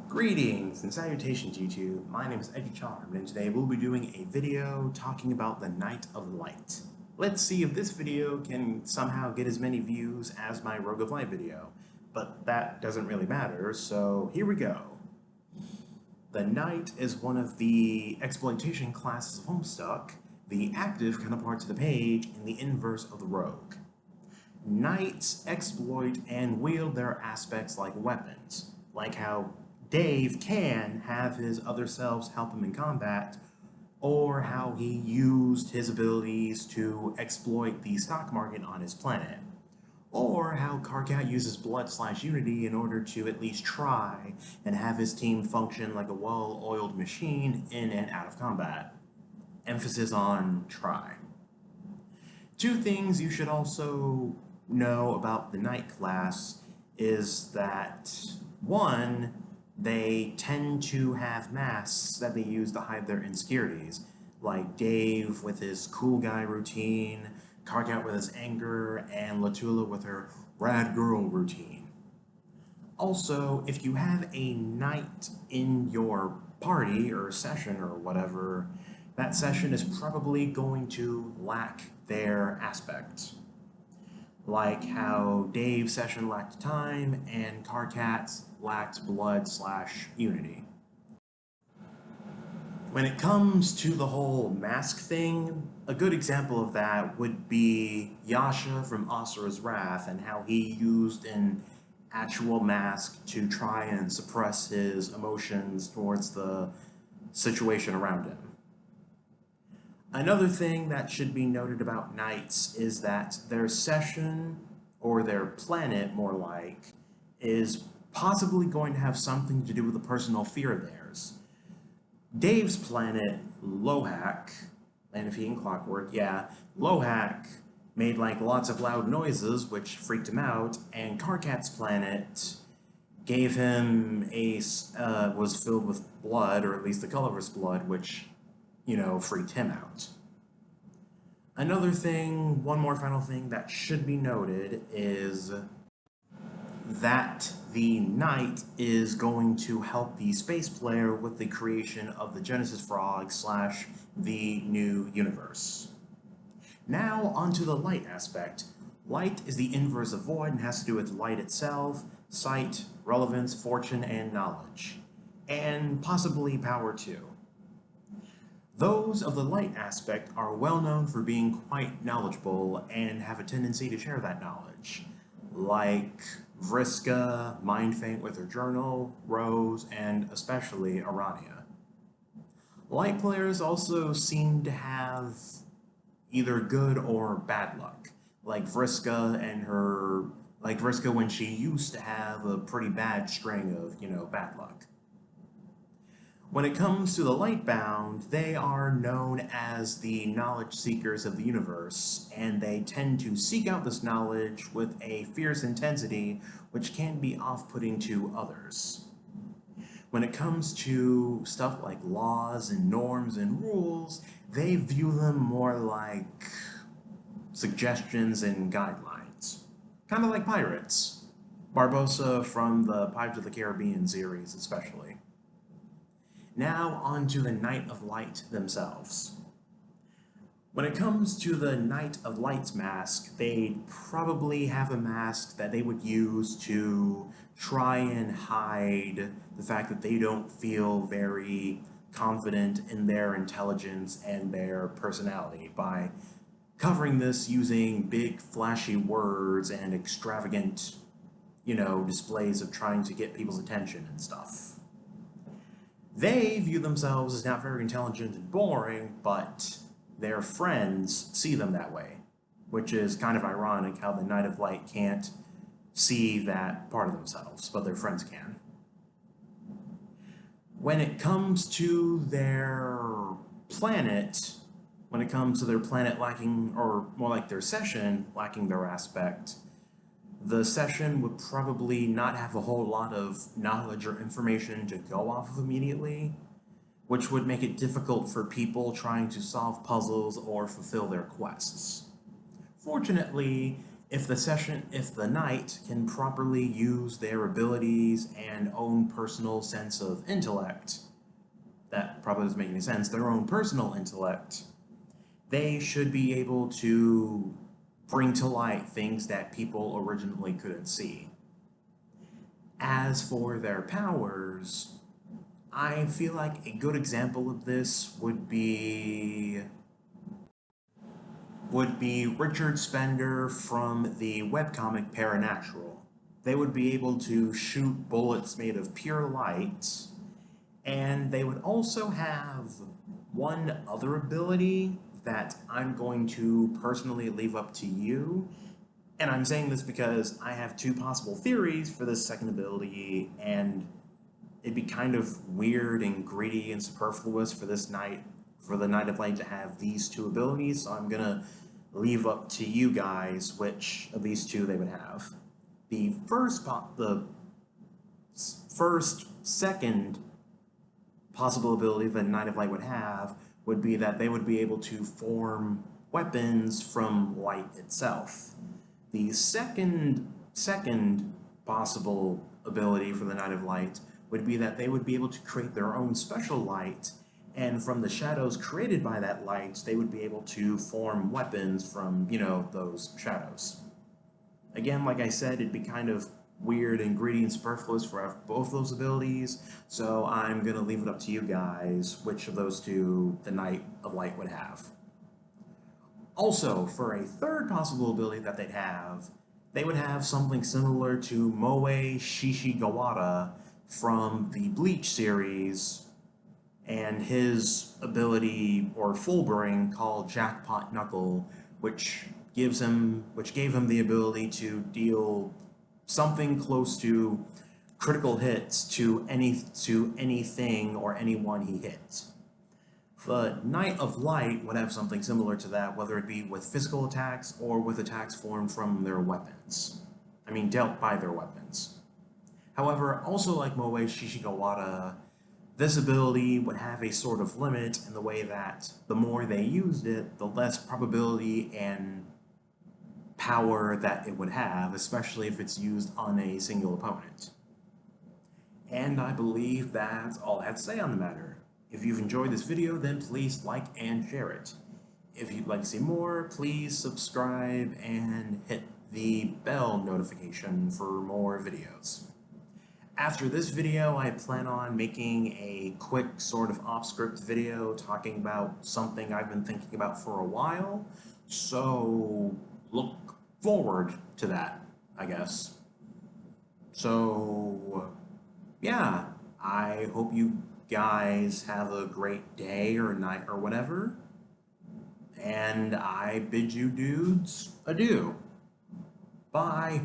Greetings and salutations YouTube, my name is Eddie Charmed and today we'll be doing a video talking about the Night of Light. Let's see if this video can somehow get as many views as my Rogue of Light video, but that doesn't really matter, so here we go. The Knight is one of the exploitation classes of Homestuck, the active counterpart to the page and the inverse of the Rogue. Knights exploit and wield their aspects like weapons, like how Dave can have his other selves help him in combat, or how he used his abilities to exploit the stock market on his planet, or how Karkat uses blood/unity in order to at least try and have his team function like a well-oiled machine in and out of combat. Emphasis on try. Two things you should also know about the Knight class is that, one, they tend to have masks that they use to hide their insecurities, like Dave with his cool guy routine, Karkat with his anger, and Latula with her rad girl routine. Also, if you have a knight in your party or session or whatever, that session is probably going to lack their aspects. Like how Dave's session lacked time and Karkat's lacked blood/unity. When it comes to the whole mask thing, a good example of that would be Yasha from Asura's Wrath and how he used an actual mask to try and suppress his emotions towards the situation around him. Another thing that should be noted about Knights is that their session, or their planet more like, is possibly going to have something to do with a personal fear of theirs. Dave's planet, Lohak, and if he in Clockwork, yeah, Lohak made like lots of loud noises, which freaked him out, and Karkat's planet gave him was filled with blood, or at least the color of his blood, which, freaked him out. Another thing, one more final thing that should be noted is that the Knight is going to help the space player with the creation of the Genesis Frog / the new universe. Now onto the light aspect. Light is the inverse of void and has to do with light itself, sight, relevance, fortune, and knowledge. And possibly power too. Those of the light aspect are well known for being quite knowledgeable and have a tendency to share that knowledge, like Vriska, Mindfaint with her journal, Rose, and especially Arania. Light players also seem to have either good or bad luck, like Vriska when she used to have a pretty bad string of, bad luck. When it comes to the Lightbound, they are known as the knowledge seekers of the universe, and they tend to seek out this knowledge with a fierce intensity which can be off-putting to others. When it comes to stuff like laws and norms and rules, they view them more like suggestions and guidelines. Kind of like pirates. Barbossa from the Pirates of the Caribbean series especially. Now on to the Knight of Light themselves. When it comes to the Knight of Light's mask, they'd probably have a mask that they would use to try and hide the fact that they don't feel very confident in their intelligence and their personality by covering this using big flashy words and extravagant, displays of trying to get people's attention and stuff. They view themselves as not very intelligent and boring, but their friends see them that way, which is kind of ironic how the Knight of Light can't see that part of themselves, but their friends can. When it comes to their planet, lacking, or more like their session lacking their aspect, the session would probably not have a whole lot of knowledge or information to go off of immediately, which would make it difficult for people trying to solve puzzles or fulfill their quests. Fortunately, if the knight can properly use their abilities and own personal sense of intellect, that probably doesn't make any sense, their own personal intellect, they should be able to bring to light things that people originally couldn't see. As for their powers, I feel like a good example of this would be Richard Spender from the webcomic Paranatural. They would be able to shoot bullets made of pure light, and they would also have one other ability that I'm going to personally leave up to you. And I'm saying this because I have two possible theories for this second ability, and it'd be kind of weird and greedy and superfluous for the Knight of Light to have these two abilities, so I'm gonna leave up to you guys which of these two they would have. The second possible ability the Knight of Light would have would be that they would be able to form weapons from light itself. The second possible ability for the Knight of Light would be that they would be able to create their own special light, and from the shadows created by that light, they would be able to form weapons from, those shadows. Again, like I said, it'd be kind of weird and greedy and superfluous for both those abilities, so I'm going to leave it up to you guys which of those two the Knight of Light would have. Also, for a third possible ability that they would have something similar to Moe Shishigawara from the Bleach series, and his ability or full bring called Jackpot Knuckle, which gave him the ability to deal something close to critical hits to anything or anyone he hits. The Knight of Light would have something similar to that, whether it be with physical attacks or with attacks formed from their weapons. Dealt by their weapons. However, also like Moe Shishigawara, this ability would have a sort of limit in the way that the more they used it, the less probability and power that it would have, especially if it's used on a single opponent. And I believe that's all I have to say on the matter. If you've enjoyed this video, then please like and share it. If you'd like to see more, please subscribe and hit the bell notification for more videos. After this video, I plan on making a quick sort of off-script video talking about something I've been thinking about for a while, so look forward to that, I guess. So, yeah, I hope you guys have a great day or night or whatever, and I bid you dudes adieu. Bye.